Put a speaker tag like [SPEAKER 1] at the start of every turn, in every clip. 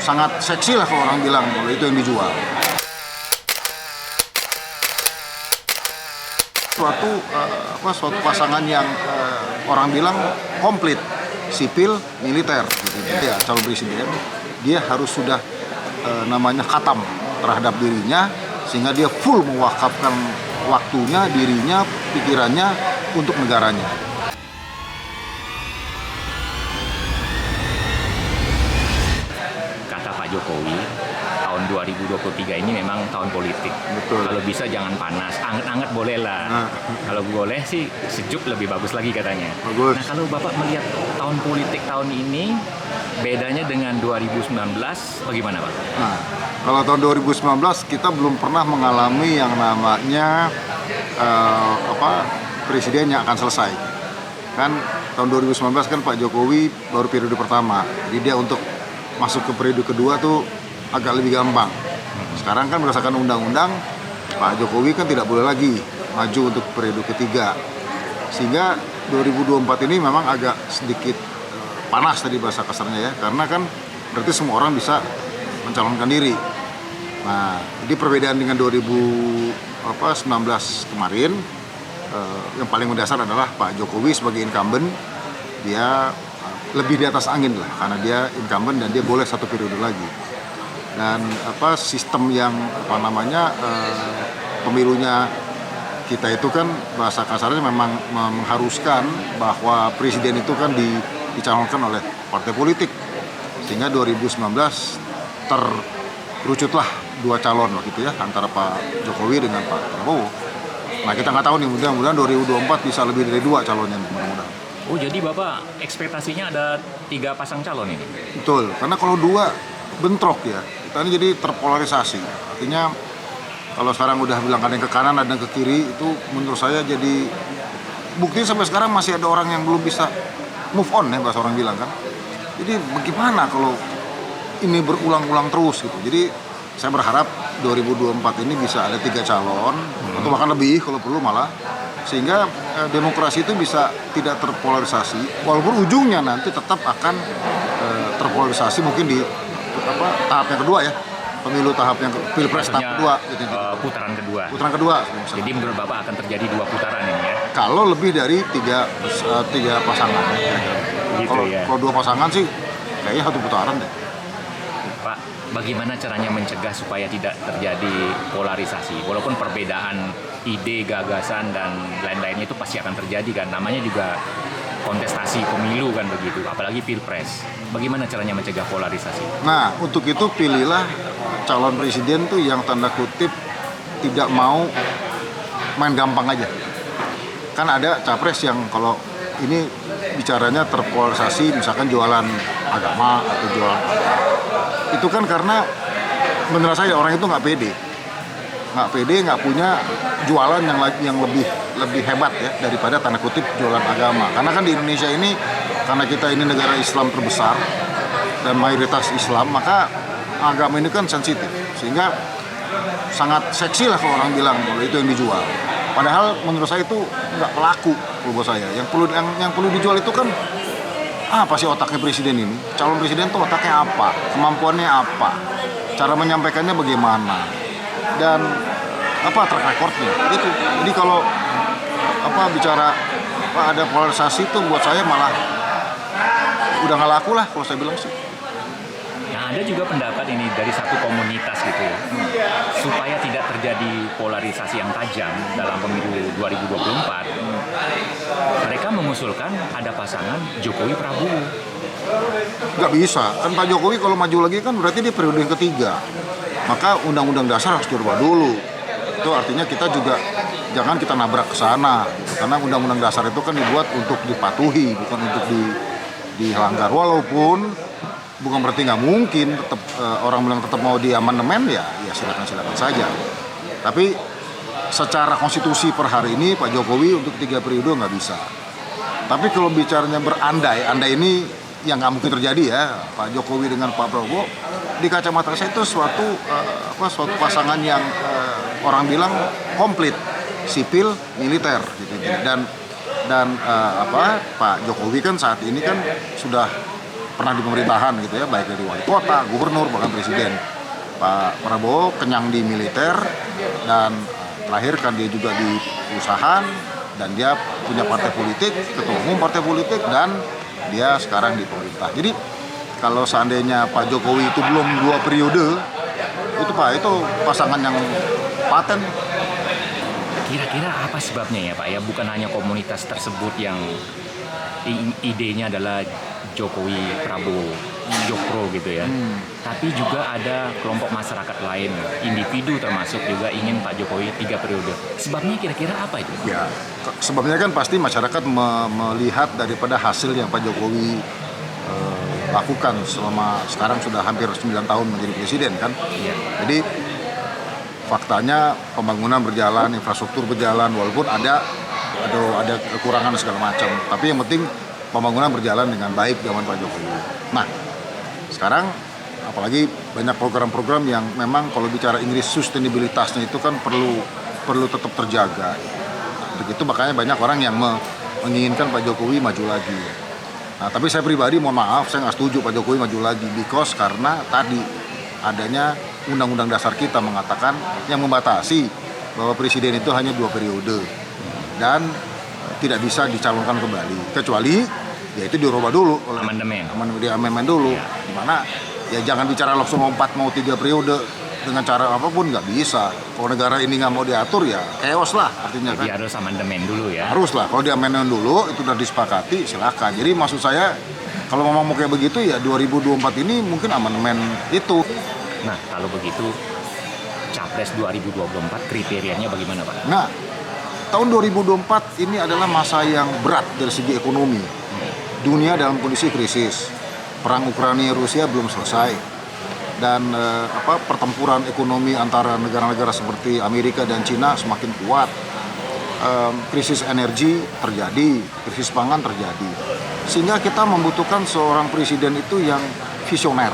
[SPEAKER 1] sangat seksi lah kalau orang bilang kalau itu yang dijual. Suatu pasangan yang orang bilang komplit, sipil, militer. Gitu. Ya, calon presiden dia harus sudah namanya khatam terhadap dirinya sehingga dia full mewakafkan waktunya, dirinya, pikirannya untuk negaranya.
[SPEAKER 2] Kata Pak Jokowi, tahun 2023 ini memang tahun politik.
[SPEAKER 1] Betul.
[SPEAKER 2] Kalau bisa jangan panas, anget-anget boleh lah. Kalau boleh sih sejuk lebih bagus lagi katanya.
[SPEAKER 1] Bagus.
[SPEAKER 2] Nah kalau Bapak melihat tahun politik tahun ini, bedanya dengan 2019, bagaimana Pak?
[SPEAKER 1] Nah, kalau tahun 2019 kita belum pernah mengalami yang namanya presiden yang akan selesai. Kan tahun 2019 kan Pak Jokowi baru periode pertama. Jadi dia untuk masuk ke periode kedua tuh agak lebih gampang. Sekarang kan berdasarkan undang-undang Pak Jokowi kan tidak boleh lagi maju untuk periode ketiga. Sehingga 2024 ini memang agak sedikit panas tadi bahasa kasarnya ya, karena kan berarti semua orang bisa mencalonkan diri. Nah, jadi perbedaan dengan 2019 kemarin, yang paling mendasar adalah Pak Jokowi sebagai incumbent, dia lebih di atas angin lah, karena dia incumbent dan dia boleh satu periode lagi. Dan sistem yang pemilunya kita itu kan bahasa kasarnya memang mengharuskan bahwa presiden itu kan dicalonkan oleh partai politik, sehingga 2019 terwujudlah dua calon gitu ya, antara Pak Jokowi dengan Pak Prabowo. Nah kita nggak tahu nih, mudah-mudahan 2024 bisa lebih dari dua calonnya mudah-mudahan.
[SPEAKER 2] Oh jadi Bapak ekspektasinya ada 3 pasang calon ini?
[SPEAKER 1] Betul, karena kalau dua bentrok ya, kita ini jadi terpolarisasi. Artinya kalau sekarang udah bilang ada yang ke kanan, ada yang ke kiri, itu menurut saya jadi buktinya sampai sekarang masih ada orang yang belum bisa move on ya, bahasa orang bilang kan. Jadi bagaimana kalau ini berulang-ulang terus gitu. Jadi saya berharap 2024 ini bisa ada 3 calon atau bahkan lebih kalau perlu malah, sehingga demokrasi itu bisa tidak terpolarisasi, walaupun ujungnya nanti tetap akan terpolarisasi mungkin di tahap yang kedua ya, pemilu tahap yang pilpres tahap kedua gitu.
[SPEAKER 2] Putaran kedua.
[SPEAKER 1] Putaran kedua.
[SPEAKER 2] Jadi menurut Bapak akan terjadi 2 putaran ini ya?
[SPEAKER 1] Kalau lebih dari tiga pasangan.
[SPEAKER 2] Gitu ya.
[SPEAKER 1] Kalau 2 pasangan sih kayaknya 1 putaran deh.
[SPEAKER 2] Pak, bagaimana caranya mencegah supaya tidak terjadi polarisasi? Walaupun perbedaan ide, gagasan, dan lain-lainnya itu pasti akan terjadi kan. Namanya juga kontestasi pemilu kan begitu, apalagi pilpres. Bagaimana caranya mencegah polarisasi?
[SPEAKER 1] Nah, untuk itu pilihlah calon presiden tuh yang tanda kutip tidak mau main gampang aja. Kan ada capres yang kalau ini bicaranya terpolarisasi, misalkan jualan agama atau jualan apa. Itu kan karena menurut saya orang itu nggak pede, nggak punya jualan yang lebih hebat ya daripada tanda kutip jualan agama. Karena kan di Indonesia ini, karena kita ini negara Islam terbesar dan mayoritas Islam, maka agama ini kan sensitif, sehingga sangat seksi lah kalau orang bilang kalau itu yang dijual. Padahal menurut saya itu nggak laku kalau buat saya. Yang perlu dijual itu kan apa sih otaknya presiden ini? Calon presiden tuh otaknya apa? Kemampuannya apa? Cara menyampaikannya bagaimana? Dan track recordnya itu. Jadi kalau bicara ada polarisasi itu buat saya malah udah nggak laku lah kalau saya bilang sih.
[SPEAKER 2] Nah, ada juga pendapat ini dari satu komunitas gitu ya, supaya tidak terjadi polarisasi yang tajam dalam pemilu 2024. Mereka mengusulkan ada pasangan Jokowi Prabowo.
[SPEAKER 1] Nggak bisa, kan Pak Jokowi kalau maju lagi kan berarti dia periode yang ketiga. Maka undang-undang dasar harus dirubah dulu. Itu artinya kita juga jangan kita nabrak ke sana, gitu. Karena undang-undang dasar itu kan dibuat untuk dipatuhi, bukan untuk dilanggar. Walaupun bukan berarti nggak mungkin, tetap orang bilang tetap mau di amandemen ya silakan saja. Tapi secara konstitusi per hari ini Pak Jokowi untuk 3 periode nggak bisa. Tapi kalau bicaranya berandai ini yang nggak mungkin terjadi ya, Pak Jokowi dengan Pak Prabowo, di kacamata saya itu suatu pasangan yang orang bilang komplit, sipil, militer gitu. Dan Pak Jokowi kan saat ini kan sudah pernah di pemerintahan gitu ya, baik dari wali kota, gubernur, bahkan presiden. Pak Prabowo kenyang di militer dan terakhir kan dia juga di perusahaan dan dia punya partai politik, ketua umum partai politik dan dia sekarang di pemerintah. Jadi kalau seandainya Pak Jokowi itu belum 2 periode, itu Pak itu pasangan yang paten.
[SPEAKER 2] Kira-kira apa sebabnya ya Pak ya? Bukan hanya komunitas tersebut yang idenya adalah Jokowi Prabowo, Jokro gitu ya. Tapi juga ada kelompok masyarakat lain, individu termasuk juga ingin Pak Jokowi 3 periode. Sebabnya kira-kira apa itu?
[SPEAKER 1] Ya, sebabnya kan pasti masyarakat melihat daripada hasil yang Pak Jokowi lakukan selama sekarang sudah hampir 9 tahun menjadi presiden kan.
[SPEAKER 2] Ya.
[SPEAKER 1] Jadi faktanya pembangunan berjalan, infrastruktur berjalan, walaupun ada kekurangan segala macam. Tapi yang penting pembangunan berjalan dengan baik zaman Pak Jokowi. Nah, sekarang apalagi banyak program-program yang memang kalau bicara Inggris sustainabilitasnya itu kan perlu tetap terjaga. Untuk itu makanya banyak orang yang menginginkan Pak Jokowi maju lagi. Nah, tapi saya pribadi mohon maaf, saya nggak setuju Pak Jokowi maju lagi karena tadi adanya Undang-Undang Dasar kita mengatakan yang membatasi bahwa presiden itu hanya 2 periode dan tidak bisa dicalonkan kembali kecuali yaitu dirubah dulu oleh amandemen dulu, di mana ya jangan bicara langsung lompat mau 3 periode dengan cara apapun, nggak bisa. Kalau negara ini nggak mau diatur ya chaos lah artinya.
[SPEAKER 2] Jadi
[SPEAKER 1] kan
[SPEAKER 2] harus amandemen dulu ya.
[SPEAKER 1] harus lah, kalau di amandemen dulu itu udah disepakati silakan. Jadi maksud saya kalau mau kayak begitu ya 2024 ini mungkin amandemen itu.
[SPEAKER 2] Nah, kalau begitu Capres 2024 kriterianya bagaimana Pak?
[SPEAKER 1] Nah, tahun 2024 ini adalah masa yang berat dari segi ekonomi. Dunia dalam kondisi krisis. Perang Ukraina Rusia belum selesai. Dan pertempuran ekonomi antara negara-negara seperti Amerika dan Cina semakin kuat. Krisis energi terjadi, krisis pangan terjadi. Sehingga kita membutuhkan seorang presiden itu yang visioner.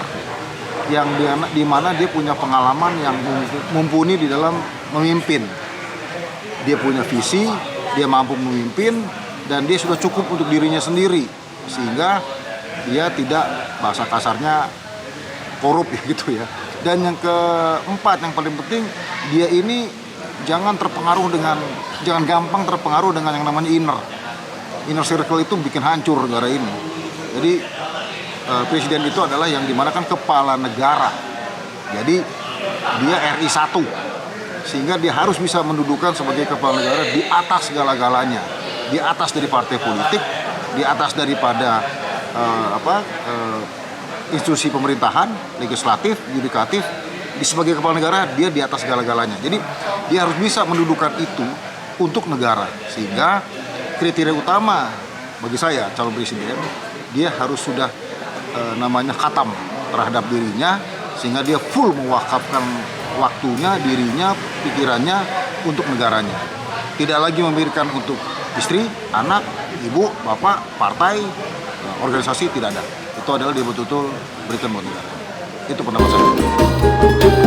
[SPEAKER 1] Yang di mana dia punya pengalaman yang mumpuni di dalam memimpin. Dia punya visi, dia mampu memimpin, dan dia sudah cukup untuk dirinya sendiri. Sehingga dia tidak, bahasa kasarnya, korup gitu ya. Dan yang keempat, yang paling penting, dia ini jangan gampang terpengaruh dengan yang namanya inner circle. Itu bikin hancur negara ini. Jadi presiden itu adalah yang dimana kan kepala negara. Jadi dia RI 1, sehingga dia harus bisa mendudukan sebagai kepala negara di atas segala-galanya, di atas dari partai politik, di atas daripada institusi pemerintahan, legislatif, yudikatif. Sebagai kepala negara dia di atas segala-galanya. Jadi dia harus bisa mendudukan itu untuk negara, sehingga kriteria utama bagi saya calon presiden, dia harus sudah khatam terhadap dirinya, sehingga dia full mewakafkan waktunya, dirinya, pikirannya untuk negaranya. Tidak lagi memikirkan untuk istri, anak, ibu, bapak, partai, organisasi, tidak ada. Itu adalah dia betul-betul berikan buat negara. Itu pendapat saya.